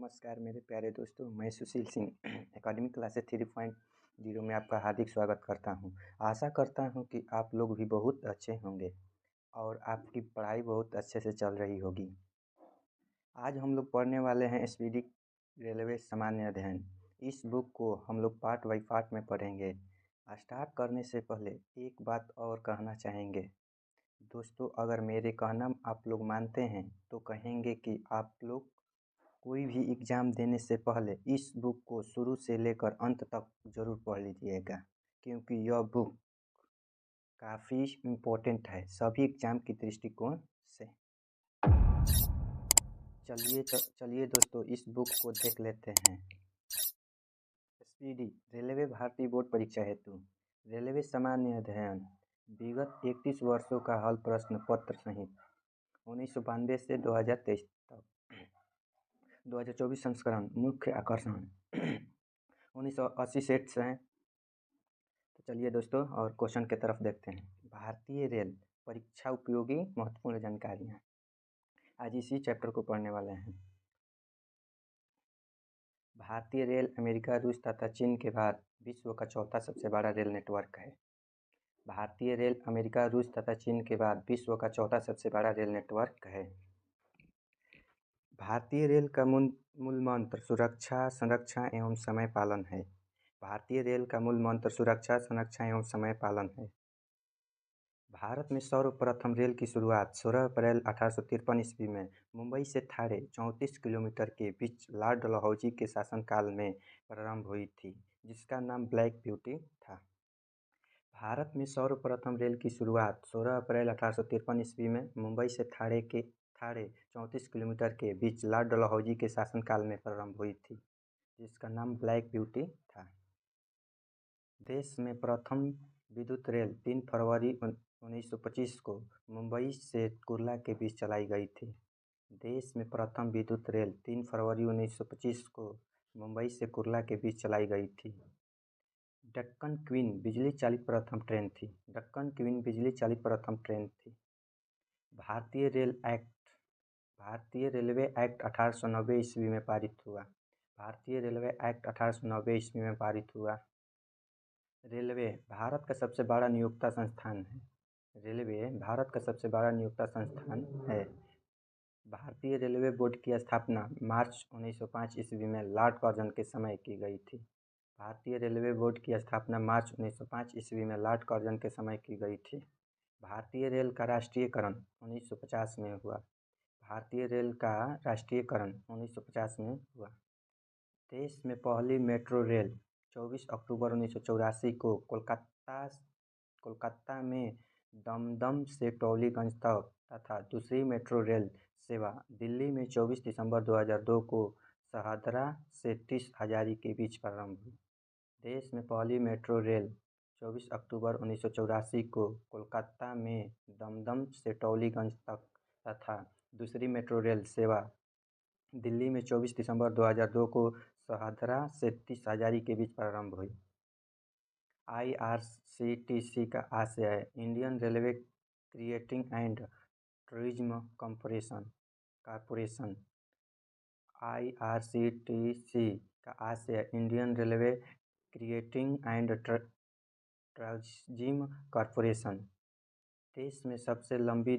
नमस्कार मेरे प्यारे दोस्तों, मैं सुशील सिंह एकेडमिक क्लासेस 3.0 में आपका हार्दिक स्वागत करता हूं। आशा करता हूं कि आप लोग भी बहुत अच्छे होंगे और आपकी पढ़ाई बहुत अच्छे से चल रही होगी। आज हम लोग पढ़ने वाले हैं स्पीडी रेलवे सामान्य अध्ययन। इस बुक को हम लोग पार्ट बाई पार्ट में पढ़ेंगे। स्टार्ट करने से पहले एक बात और कहना चाहेंगे दोस्तों, अगर मेरे कहना आप लोग मानते हैं तो कहेंगे कि आप लोग कोई भी एग्ज़ाम देने से पहले इस बुक को शुरू से लेकर अंत तक ज़रूर पढ़ लीजिएगा, क्योंकि यह बुक काफ़ी इम्पोर्टेंट है सभी एग्ज़ाम की दृष्टिकोण से। चलिए दोस्तों, इस बुक को देख लेते हैं। स्पीडी रेलवे भारतीय बोर्ड परीक्षा हेतु रेलवे सामान्य अध्ययन विगत 31 वर्षों का हल प्रश्न पत्र सहित 1992 से 2023 तक 2024 संस्करण मुख्य आकर्षण 1980 सेट्स हैं। तो चलिए दोस्तों, और क्वेश्चन की तरफ देखते हैं। भारतीय रेल परीक्षा उपयोगी महत्वपूर्ण जानकारियाँ, आज इसी चैप्टर को पढ़ने वाले हैं। भारतीय रेल अमेरिका, रूस तथा चीन के बाद विश्व का चौथा सबसे बड़ा रेल नेटवर्क है। भारतीय रेल अमेरिका, रूस तथा चीन के बाद विश्व का चौथा सबसे बड़ा रेल नेटवर्क है। भारतीय रेल का मूल मंत्र सुरक्षा, संरक्षण एवं समय पालन है। भारतीय रेल का मूल मंत्र सुरक्षा, संरक्षण एवं समय पालन है। भारत में सर्वप्रथम रेल की शुरुआत 16 अप्रैल 1853 ईस्वी में मुंबई से थाने 34 किलोमीटर के बीच लॉर्ड डलहौजी के शासनकाल में प्रारंभ हुई थी, जिसका नाम ब्लैक ब्यूटी था। भारत में सर्वप्रथम रेल की शुरुआत 16 अप्रैल 1853 ईस्वी में मुंबई से थाने 34 किलोमीटर के बीच लॉर्ड डलहौजी के शासनकाल में प्रारंभ हुई थी, जिसका नाम ब्लैक ब्यूटी था। देश में प्रथम विद्युत रेल 3 फरवरी 1925 को मुंबई से कुर्ला के बीच चलाई गई थी। देश में प्रथम विद्युत रेल 3 फरवरी 1925 को मुंबई से कुर्ला के बीच चलाई गई थी। डेक्कन क्वीन बिजली चालित प्रथम ट्रेन थी। डेक्कन क्वीन बिजली चालित प्रथम ट्रेन थी। भारतीय रेलवे एक्ट 1890 ईस्वी में पारित हुआ। भारतीय रेलवे एक्ट 1890 ईस्वी में पारित हुआ। रेलवे भारत का सबसे बड़ा नियोक्ता संस्थान है। रेलवे भारत का सबसे बड़ा नियोक्ता संस्थान है। भारतीय रेलवे बोर्ड की स्थापना मार्च 1905 ईस्वी में लॉर्ड कर्जन के समय की गई थी। भारतीय रेलवे बोर्ड की स्थापना मार्च 1905 ईस्वी में लॉर्ड कर्जन के समय की गई थी। भारतीय रेल का राष्ट्रीयकरण 1950 में हुआ। भारतीय रेल का राष्ट्रीयकरण 1950 में हुआ। देश में पहली मेट्रो रेल 24 अक्टूबर 1984 को कोलकाता में दमदम से टॉलीगंज तक तथा दूसरी मेट्रो रेल सेवा दिल्ली में 24 दिसंबर 2002 को शहादरा से 30 हजारी के बीच प्रारंभ हुई। देश में पहली मेट्रो रेल 24 अक्टूबर 1984 को कोलकाता में दमदम से टॉलीगंज तक तथा दूसरी मेट्रो रेल सेवा दिल्ली में 24 दिसंबर 2002 को शहादरा से 30 हजारी के बीच प्रारंभ हुई। IRCTC का आशय है Indian railway creating and tourism corporation. IRCTC का आशय है Indian railway creating and tourism corporation. देश में सबसे लंबी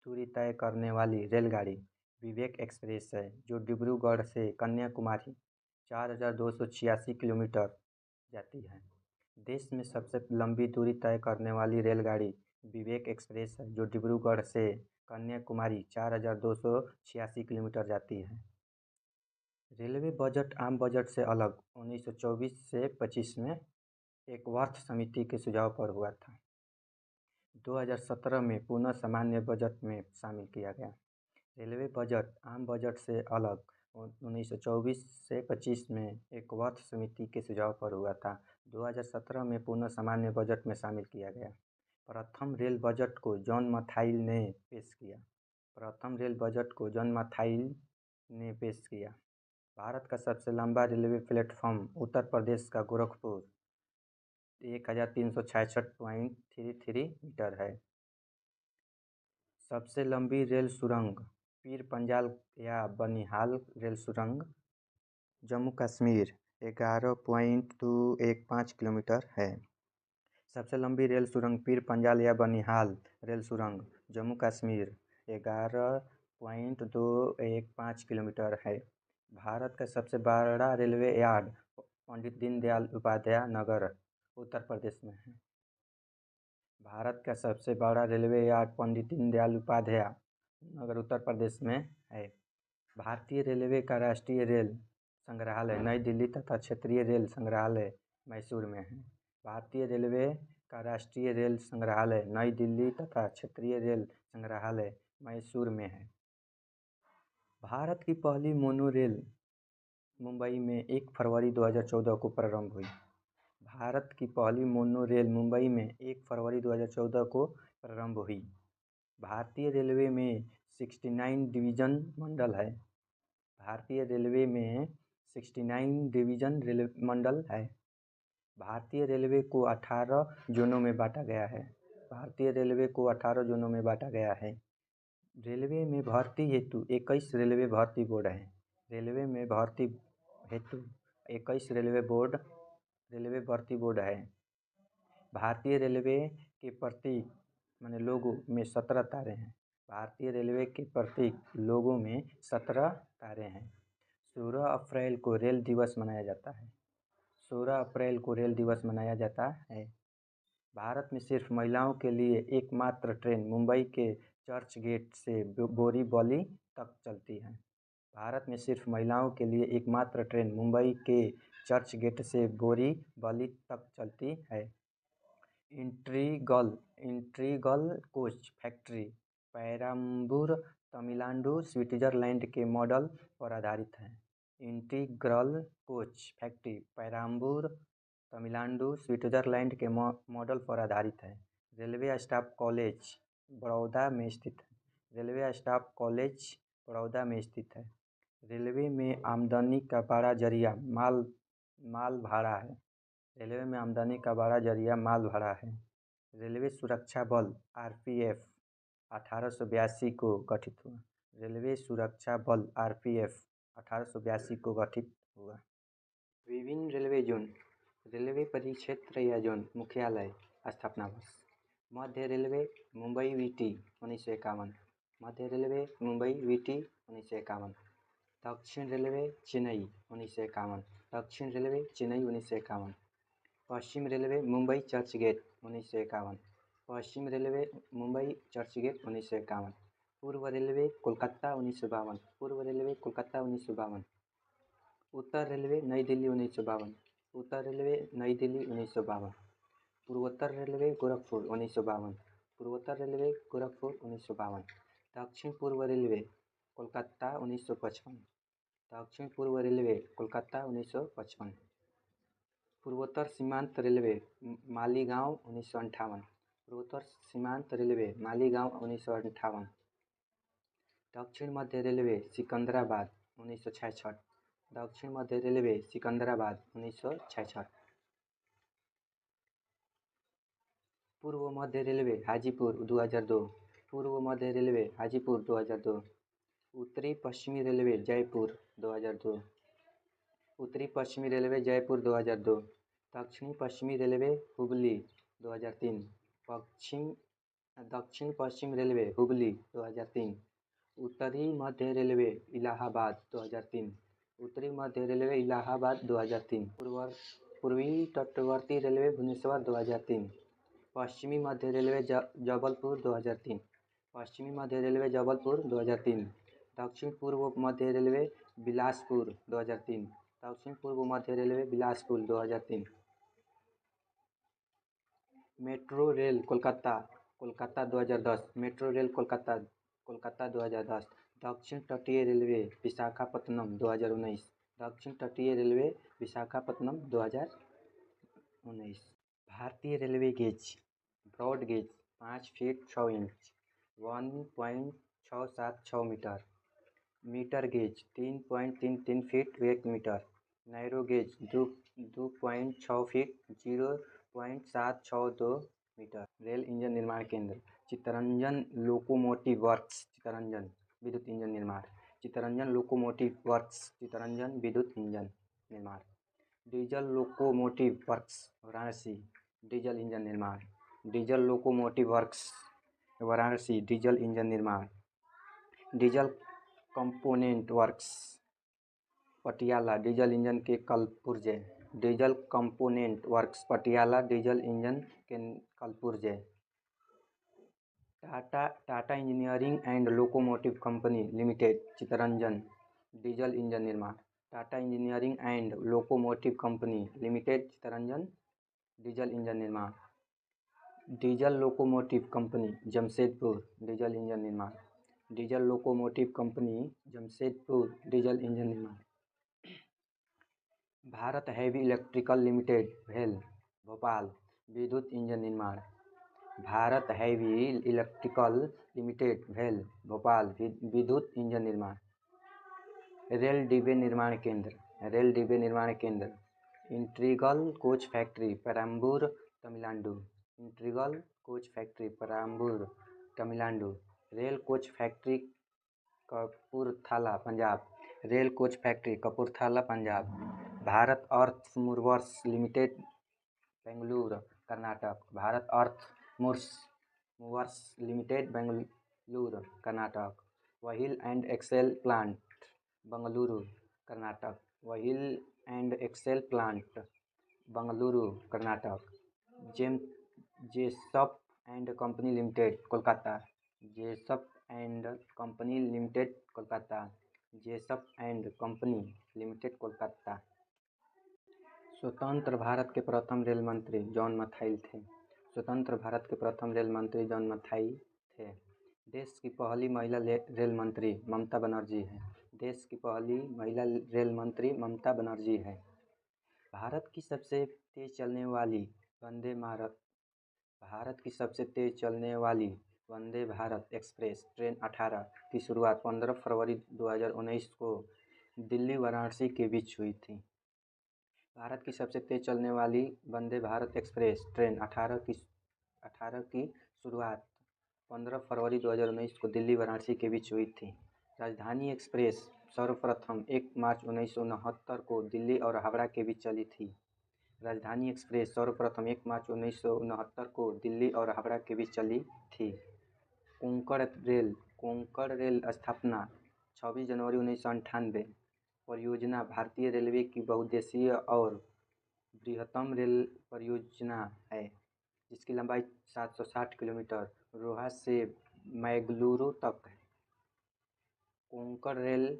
दूरी तय करने वाली रेलगाड़ी विवेक एक्सप्रेस है, जो डिब्रूगढ़ से कन्याकुमारी 4286 किलोमीटर जाती है। देश में सबसे लंबी दूरी तय करने वाली रेलगाड़ी विवेक एक्सप्रेस है, जो डिब्रूगढ़ से कन्याकुमारी 4286 किलोमीटर जाती है। रेलवे बजट आम बजट से अलग 1924 से 25 में एक वर्थ समिति के सुझाव पर हुआ था। 2017 में पुनः सामान्य बजट में शामिल किया गया। रेलवे बजट आम बजट से अलग 1924 से 25 में एक वर्थ समिति के सुझाव पर हुआ था। 2017 में पुनः सामान्य बजट में शामिल किया गया। प्रथम रेल बजट को जॉन मथाई ने पेश किया। प्रथम रेल बजट को जॉन मथाई ने पेश किया। भारत का सबसे लंबा रेलवे प्लेटफॉर्म उत्तर प्रदेश का गोरखपुर 1366.33 मीटर है। सबसे लंबी रेल सुरंग पीर पंजाल या बनिहाल रेल सुरंग जम्मू कश्मीर 11.215 किलोमीटर है। सबसे लंबी रेल सुरंग पीर पंजाल या बनिहाल रेल सुरंग जम्मू कश्मीर 11.215 किलोमीटर है। भारत का सबसे बड़ा रेलवे यार्ड पंडित दीनदयाल उपाध्याय नगर उत्तर प्रदेश में है। भारत का सबसे बड़ा रेलवे यार्ड पंडित दीनदयाल उपाध्याय नगर उत्तर प्रदेश में है। भारतीय रेलवे का राष्ट्रीय रेल संग्रहालय नई दिल्ली तथा क्षेत्रीय रेल संग्रहालय मैसूर में है। भारतीय रेलवे का राष्ट्रीय रेल संग्रहालय नई दिल्ली तथा क्षेत्रीय रेल संग्रहालय मैसूर में है। भारत की पहली मोनो रेल मुंबई में 1 फरवरी 2014 को प्रारंभ हुई। भारत की पहली मोनो रेल मुंबई में 1 फरवरी 2014 को प्रारंभ हुई। भारतीय रेलवे में 69 डिवीजन मंडल है। भारतीय रेलवे में 69 डिवीजन रेल मंडल है। भारतीय रेलवे को 18 जोनों में बांटा गया है। भारतीय रेलवे को 18 जोनों में बांटा गया है। रेलवे में भर्ती हेतु 21 रेलवे भर्ती बोर्ड हैं। रेलवे में भर्ती हेतु 21 रेलवे भर्ती बोर्ड है। भारतीय रेलवे के प्रतीक माने लोगो में 17 तारे हैं। भारतीय रेलवे के प्रतीक लोगो में 17 तारे हैं। 16 अप्रैल को रेल दिवस मनाया जाता है। 16 अप्रैल को रेल दिवस मनाया जाता है। भारत में सिर्फ महिलाओं के लिए एकमात्र ट्रेन मुंबई के चर्च गेट से बोरीवली तक चलती है। भारत में सिर्फ महिलाओं के लिए एकमात्र ट्रेन मुंबई के चर्च गेट से बोरीवली तक चलती है। Integral coach Factory Perambur Tamil Nadu Switzerland के मॉडल पर आधारित है। Integral Coach Factory Perambur Tamil Nadu Switzerland के मॉडल पर आधारित है। रेलवे स्टाफ कॉलेज बड़ौदा में स्थित है। रेलवे स्टाफ कॉलेज बड़ौदा में स्थित है। रेलवे में आमदनी का बड़ा जरिया माल भाड़ा है। रेलवे में आमदनी का बड़ा जरिया माल भाड़ा है। रेलवे सुरक्षा बल आरपीएफ 1882 को गठित हुआ। रेलवे सुरक्षा बल आरपीएफ 1882 को गठित हुआ। विभिन्न रेलवे जोन रेलवे परिक्षेत्र या जोन मुख्यालय स्थापना वर्ष मध्य रेलवे मुंबई वीटी 1951। मध्य रेलवे मुंबई वीटी 1951। दक्षिण रेलवे चेन्नई 1951। दक्षिण रेलवे चेन्नई 1951। पश्चिम रेलवे मुंबई चर्चगेट 1951। पश्चिम रेलवे मुंबई चर्चगेट 1951। पूर्व रेलवे कोलकाता 1952। पूर्व रेलवे कोलकाता 1952। उत्तर रेलवे नई दिल्ली 1952। उत्तर रेलवे नई दिल्ली 1952। पूर्वोत्तर रेलवे गोरखपुर 1952। पूर्वोत्तर रेलवे गोरखपुर 1952। दक्षिण पूर्व रेलवे कोलकाता 1955। दक्षिण पूर्व रेलवे कोलकाता 1955। पूर्वोत्तर सीमांत रेलवे मालीगांव 1958। पूर्वोत्तर सीमांत रेलवे मालीगांव 1958। दक्षिण मध्य रेलवे सिकंदराबाद 1966। दक्षिण मध्य रेलवे सिकंदराबाद 1966। पूर्व मध्य रेलवे हाजीपुर 2002। पूर्व मध्य रेलवे हाजीपुर 2002। उत्तरी पश्चिमी रेलवे जयपुर 2002। उत्तरी पश्चिमी रेलवे जयपुर 2002। दक्षिणी पश्चिमी रेलवे हुबली 2003। दक्षिण पश्चिम रेलवे हुबली 2003। उत्तरी मध्य रेलवे इलाहाबाद 2003। उत्तरी मध्य रेलवे इलाहाबाद 2003। पूर्वी तटवर्ती रेलवे भुवनेश्वर 2003। पश्चिमी मध्य रेलवे जबलपुर 2003। पश्चिमी मध्य रेलवे जबलपुर 2003। दक्षिण पूर्व मध्य रेलवे बिलासपुर 2003। दक्षिण पूर्व मध्य railway Bilaspur 2003। Metro rail Kolkata 2010। Metro rail Kolkata 2010। दक्षिण तटीय रेलवे विशाखापत्तनम 2019। दक्षिण तटीय रेलवे विशाखापत्तनम 2019। भारतीय railway gauge broad gauge 5 feet 6 inch 1.676 metre. Metre gauge 3.33 feet 1 metre. Narrow gauge 2.6 feet 0.762 metre. Rail engine निर्माण केंद्र चित्तरंजन लोकोमोटिव वर्क्स चित्तरंजन विद्युत इंजन निर्माण चित्तरंजन लोकोमोटिव वर्क्स चित्तरंजन विद्युत इंजन निर्माण। Diesel locomotive works Varanasi diesel engine निर्माण। Diesel locomotive works Varanasi diesel engine निर्माण। Diesel component works Patiala diesel engine के कलपुर्जे। Diesel component works Patiala diesel engine के कलपुर्जे। Tata engineering and locomotive company limited Chittaranjan diesel engine निर्माण। Tata engineering and locomotive company limited Chittaranjan diesel engine निर्माण। Diesel locomotive company Jamshedpur diesel engine निर्माण। Diesel locomotive company Jamshedpur diesel engine निर्माण। Bharat heavy electrical limited भेल भोपाल विद्युत engine निर्माण। Bharat heavy electrical limited भेल भोपाल विद्युत engine निर्माण। रेल डिब्बे निर्माण केंद्र रेल डिब्बे निर्माण केंद्र Integral Coach Factory Perambur Tamil Nadu. Integral Coach Factory Perambur Tamil Nadu. Rail Coach Factory Kapurthala Punjab. Rail Coach Factory Kapurthala Punjab. Bharat Earth Movers Limited Bengaluru Karnataka. Bharat Earth Movers Limited Bengaluru Karnataka. Wheel and Axle Plant Bengaluru Karnataka. Wheel and Axle Plant Bengaluru Karnataka. Jessop and Company Limited Kolkata. Jessop and Company Limited Kolkata. Jessop and Company Limited Kolkata. स्वतंत्र भारत के प्रथम rail मंत्री John Mathai थे। स्वतंत्र भारत के प्रथम rail मंत्री John Mathai थे। देश की पहली महिला रेल मंत्री ममता बनर्जी है। देश की पहली महिला रेल मंत्री ममता बनर्जी है। भारत की सबसे तेज चलने वाली वंदे भारत भारत की सबसे तेज चलने वाली वंदे भारत एक्सप्रेस ट्रेन 18 की शुरुआत 15 फरवरी 2019 को दिल्ली वाराणसी के बीच हुई थी। भारत की सबसे तेज चलने वाली वंदे भारत एक्सप्रेस ट्रेन 18 की शुरुआत 15 फरवरी 2019 को दिल्ली वाराणसी के बीच हुई थी। राजधानी एक्सप्रेस सर्वप्रथम 1 मार्च 1969 को दिल्ली और हावड़ा के बीच चली थी। राजधानी एक्सप्रेस सर्वप्रथम 1 मार्च 1969 को दिल्ली और हावड़ा के बीच चली थी। कोंकण रेल स्थापना 26 जनवरी 1998। परियोजना भारतीय रेलवे की बहुउद्देशीय और बृहत्तम रेल परियोजना है जिसकी लंबाई 760 किलोमीटर रोहा से मैंगलुरु तक है। कोंकण रेल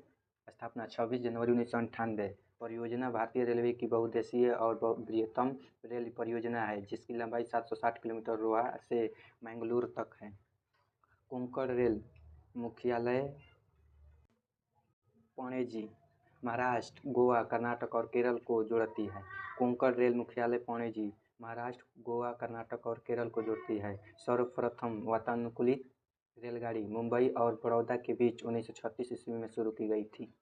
स्थापना 26 जनवरी 1998। परियोजना भारतीय रेलवे की बहुउद्देशीय और बृहत्तम रेल परियोजना है जिसकी लंबाई 760 किलोमीटर रोहा से मैंगलुरु तक है। कोंकण रेल मुख्यालय पणजी महाराष्ट्र गोवा कर्नाटक और केरल को जोड़ती है। कोंकण रेल मुख्यालय पणजी महाराष्ट्र गोवा कर्नाटक और केरल को जोड़ती है। सर्वप्रथम वातानुकूलित रेलगाड़ी मुंबई और बड़ौदा के बीच 1936 ईस्वी में शुरू की गई थी।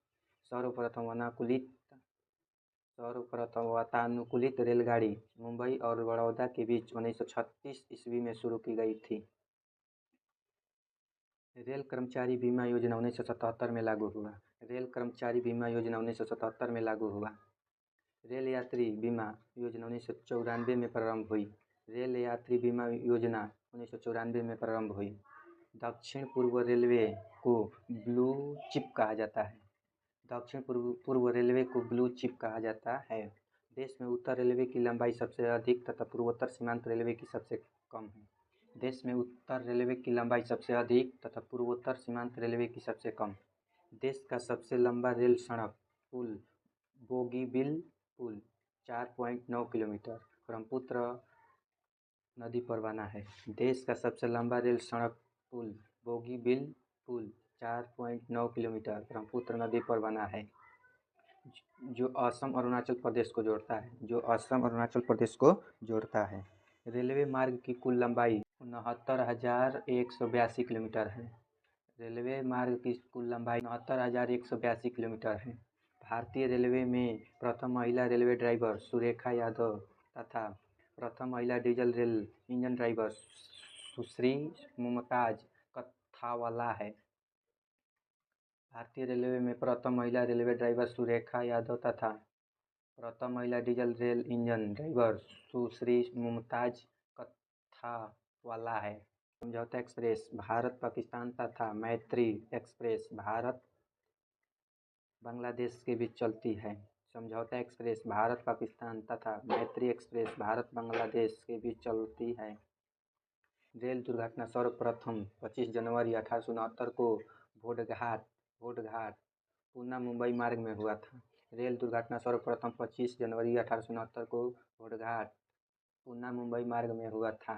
सर्वप्रथम वातानुकूलित रेलगाड़ी मुंबई और बड़ौदा के बीच 1936 ईस्वी में शुरू की गई थी। रेल कर्मचारी बीमा योजना 1977 में लागू हुआ। रेल कर्मचारी बीमा योजना 1977 में लागू हुआ। रेल यात्री बीमा योजना 1994 में प्रारंभ हुई। रेल यात्री बीमा योजना 1994 में प्रारंभ हुई। दक्षिण पूर्व रेलवे को ब्लू चिप कहा जाता है। दक्षिण पूर्व रेलवे को ब्लू चिप कहा जाता है। देश में उत्तर रेलवे की लंबाई सबसे अधिक तथा पूर्वोत्तर सीमांत रेलवे की सबसे कम है। देश में उत्तर रेलवे की लंबाई सबसे अधिक तथा पूर्वोत्तर सीमांत रेलवे की सबसे कम। देश का सबसे लंबा रेल सड़क पुल बोगीबिल पुल 4.9 किलोमीटर ब्रह्मपुत्र नदी पर बना है। देश का सबसे लंबा रेल सड़क पुल बोगीबिल पुल 4.9 किलोमीटर ब्रह्मपुत्र नदी पर बना है जो असम अरुणाचल प्रदेश को जोड़ता है। रेलवे मार्ग की कुल लंबाई 69,182 किलोमीटर है। रेलवे मार्ग की कुल लंबाई 69,182 किलोमीटर है। भारतीय रेलवे में प्रथम महिला रेलवे ड्राइवर सुरेखा यादव तथा प्रथम महिला डीजल रेल इंजन ड्राइवर सुश्री मुमताज कथावाला है। भारतीय रेलवे में प्रथम महिला रेलवे ड्राइवर सुरेखा यादव तथा प्रथम महिला डीजल रेल इंजन ड्राइवर सुश्री मुमताज कथावाला है। समझौता एक्सप्रेस भारत पाकिस्तान तथा मैत्री एक्सप्रेस भारत बांग्लादेश के बीच चलती है। समझौता एक्सप्रेस भारत पाकिस्तान तथा मैत्री एक्सप्रेस भारत बांग्लादेश के बीच चलती है। रेल दुर्घटना सर्वप्रथम 25 जनवरी 1869 को भोडघाट पूना मुंबई मार्ग में हुआ था। रेल दुर्घटना सर्वप्रथम 25 जनवरी 1869 को भोडघाट पूना मुंबई मार्ग में हुआ था।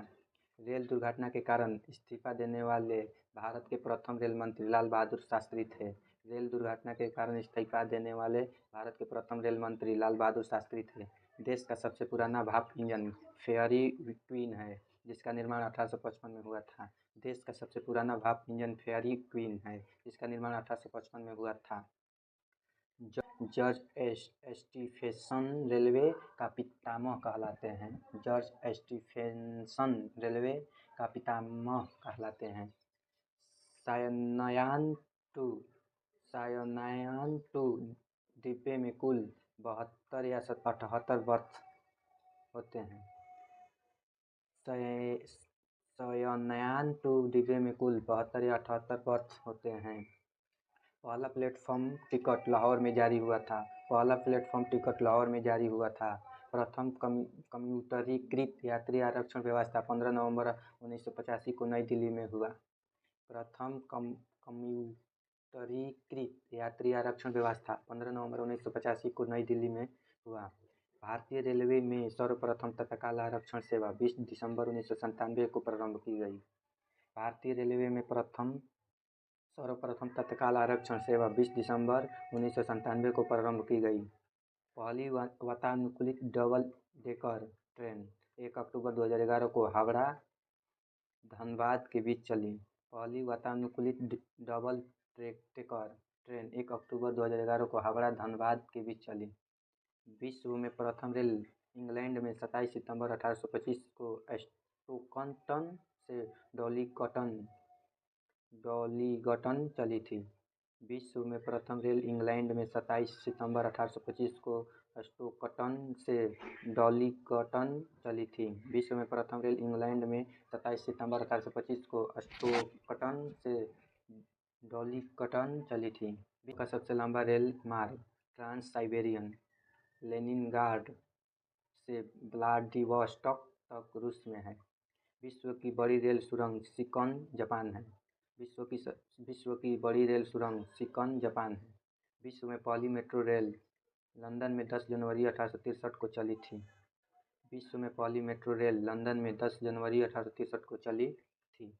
रेल दुर्घटना के कारण इस्तीफा देने वाले भारत के प्रथम रेल मंत्री लाल बहादुर शास्त्री थे। रेल दुर्घटना के कारण इस्तीफा देने वाले भारत के प्रथम रेल मंत्री लाल बहादुर शास्त्री थे। देश का सबसे पुराना भाप इंजन फेयरी क्वीन है, जिसका निर्माण 1855 में हुआ था। देश का सबसे पुराना भाप इंजन फेयरी क्वीन है, जिसका निर्माण 1855 में हुआ था। जॉर्ज स्टीफेंसन रेलवे का पितामह कहलाते हैं। जॉर्ज स्टीफेंसन रेलवे का पितामह कहलाते हैं। सायनयान 2 डिब्बे में कुल 72 या 78 बर्थ होते हैं। सायनयान 2 डिब्बे में कुल 72 या 78 बर्थ होते हैं। पहला प्लेटफॉर्म टिकट लाहौर में जारी हुआ था। प्रथम कम्यूटरीकृत यात्री आरक्षण व्यवस्था 15 नवंबर 1985 को नई दिल्ली में हुआ। प्रथम कम्यूटरीकृत यात्री आरक्षण व्यवस्था 15 नवंबर 1985 को नई दिल्ली में हुआ। भारतीय रेलवे में सर्वप्रथम तत्काल आरक्षण सेवा 20 दिसंबर 1997 को प्रारंभ की गई। भारतीय रेलवे में सर्वप्रथम तत्काल आरक्षण सेवा 20 दिसंबर 1997 को प्रारंभ की गई। पहली वातानुकूलित डबल डेकर ट्रेन 1 अक्टूबर 2011 को हावड़ा धनबाद के बीच चली। पहली वातानुकूलित डबल डेकर ट्रेन 1 अक्टूबर 2011 को हावड़ा धनबाद के बीच चली। विश्व में प्रथम रेल इंग्लैंड में 27 सितंबर 1825 को स्टोकटन से डॉलीगटन चली थी। विश्व में प्रथम रेल इंग्लैंड में 27 सितंबर 1825 को स्टोकटन से डॉलीगटन चली थी। विश्व में प्रथम रेल इंग्लैंड में 27 सितंबर 1825 को स्टोकटन से डॉलीगटन चली थी। विश्व का सबसे लंबा रेल मार्ग ट्रांस साइबेरियन लेनिनग्राड से व्लादिवोस्टॉक तक रूस में है। विश्व की बड़ी रेल सुरंग शिकन जापान है। विश्व की बड़ी रेल सुरंग शिकन जापान है। विश्व में पहली मेट्रो रेल लंदन में 10 जनवरी 1863 को चली थी। विश्व में पहली मेट्रो रेल लंदन में 10 जनवरी 1863 को चली थी।